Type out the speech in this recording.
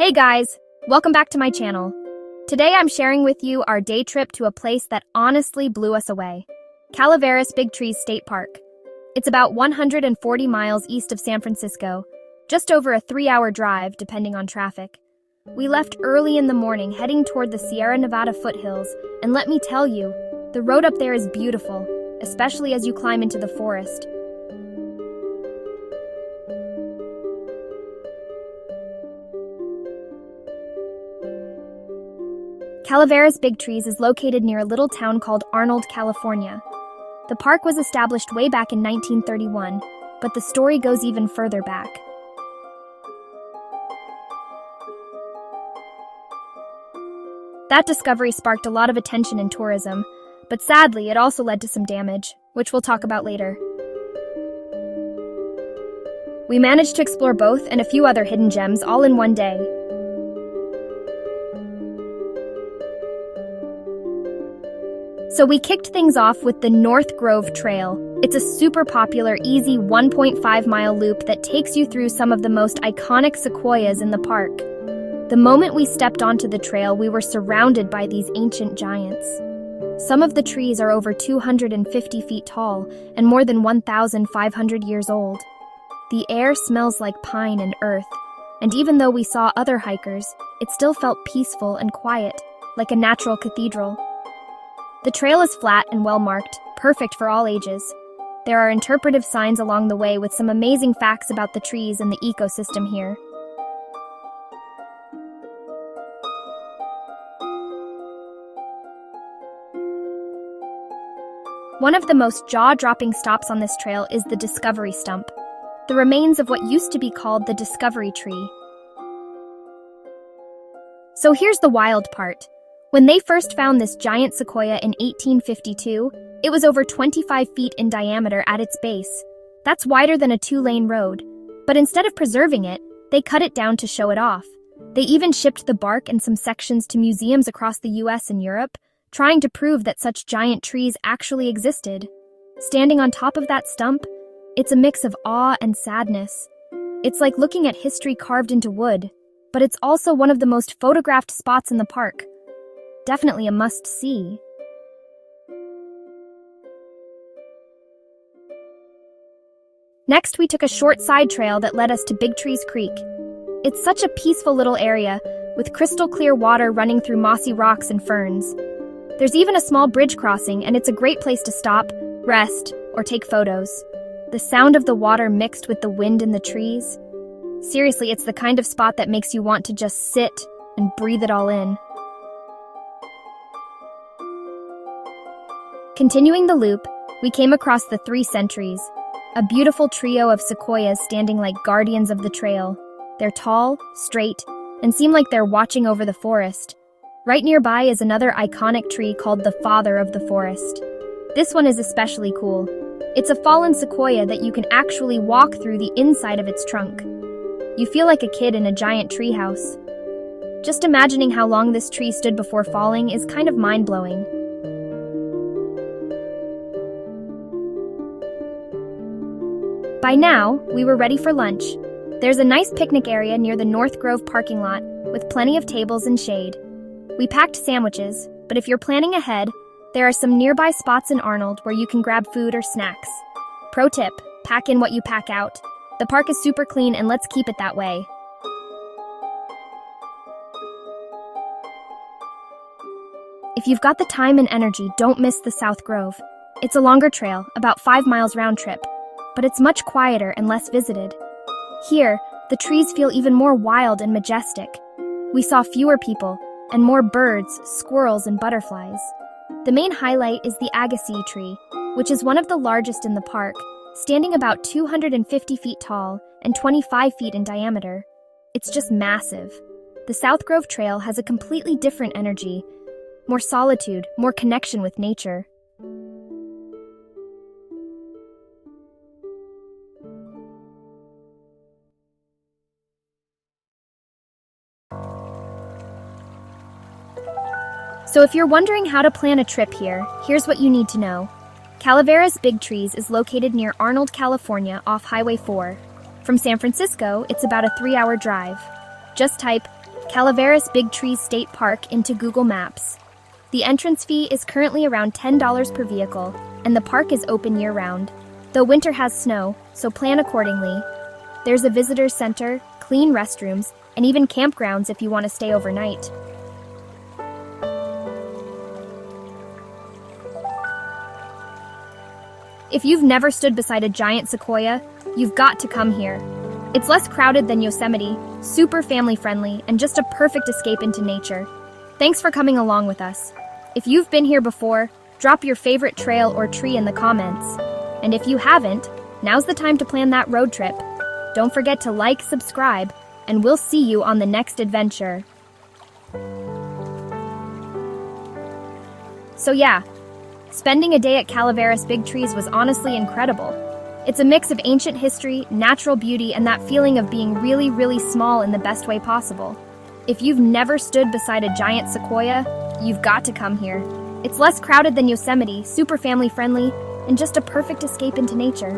Hey guys, welcome back to my channel. Today I'm sharing with you our day trip to a place that honestly blew us away. Calaveras Big Trees State Park. It's about 140 miles east of San Francisco, just over a 3-hour drive depending on traffic. We left early in the morning heading toward the Sierra Nevada foothills, and let me tell you, the road up there is beautiful, especially as you climb into the forest. Calaveras Big Trees is located near a little town called Arnold, California. The park was established way back in 1931, but the story goes even further back. That discovery sparked a lot of attention in tourism, but sadly it also led to some damage, which we'll talk about later. We managed to explore both and a few other hidden gems all in one day. So we kicked things off with the North Grove Trail. It's a super popular, easy 1.5-mile loop that takes you through some of the most iconic sequoias in the park. The moment we stepped onto the trail, we were surrounded by these ancient giants. Some of the trees are over 250 feet tall and more than 1,500 years old. The air smells like pine and earth, and even though we saw other hikers, it still felt peaceful and quiet, like a natural cathedral. The trail is flat and well-marked, perfect for all ages. There are interpretive signs along the way with some amazing facts about the trees and the ecosystem here. One of the most jaw-dropping stops on this trail is the Discovery Stump, the remains of what used to be called the Discovery Tree. So here's the wild part. When they first found this giant sequoia in 1852, it was over 25 feet in diameter at its base. That's wider than a 2-lane road. But instead of preserving it, they cut it down to show it off. They even shipped the bark and some sections to museums across the US and Europe, trying to prove that such giant trees actually existed. Standing on top of that stump, it's a mix of awe and sadness. It's like looking at history carved into wood, but it's also one of the most photographed spots in the park. Definitely a must-see. Next, we took a short side trail that led us to Big Trees Creek. It's such a peaceful little area, with crystal clear water running through mossy rocks and ferns. There's even a small bridge crossing, and it's a great place to stop, rest, or take photos. The sound of the water mixed with the wind in the trees. Seriously, it's the kind of spot that makes you want to just sit and breathe it all in. Continuing the loop, we came across the 3 Centuries, a beautiful trio of sequoias standing like guardians of the trail. They're tall, straight, and seem like they're watching over the forest. Right nearby is another iconic tree called the Father of the Forest. This one is especially cool. It's a fallen sequoia that you can actually walk through the inside of its trunk. You feel like a kid in a giant treehouse. Just imagining how long this tree stood before falling is kind of mind-blowing. By now, we were ready for lunch. There's a nice picnic area near the North Grove parking lot, with plenty of tables and shade. We packed sandwiches, but if you're planning ahead, there are some nearby spots in Arnold where you can grab food or snacks. Pro tip, pack in what you pack out. The park is super clean and let's keep it that way. If you've got the time and energy, don't miss the South Grove. It's a longer trail, about 5 miles round trip, but it's much quieter and less visited. Here, the trees feel even more wild and majestic. We saw fewer people, and more birds, squirrels, and butterflies. The main highlight is the agassiz tree, which is one of the largest in the park, standing about 250 feet tall and 25 feet in diameter. It's just massive. The South Grove Trail has a completely different energy, more solitude, more connection with nature. So if you're wondering how to plan a trip here, here's what you need to know. Calaveras Big Trees is located near Arnold, California, off Highway 4. From San Francisco, it's about a 3-hour drive. Just type Calaveras Big Trees State Park into Google Maps. The entrance fee is currently around $10 per vehicle, and the park is open year-round. Though winter has snow, so plan accordingly. There's a visitor center, clean restrooms, and even campgrounds if you want to stay overnight. If you've never stood beside a giant sequoia, you've got to come here. It's less crowded than Yosemite, super family-friendly, and just a perfect escape into nature. Thanks for coming along with us. If you've been here before, drop your favorite trail or tree in the comments. And if you haven't, now's the time to plan that road trip. Don't forget to like, subscribe, and we'll see you on the next adventure. So yeah, spending a day at Calaveras Big Trees was honestly incredible. It's a mix of ancient history, natural beauty, and that feeling of being really, really small in the best way possible. If you've never stood beside a giant sequoia, you've got to come here. It's less crowded than Yosemite, super family-friendly, and just a perfect escape into nature.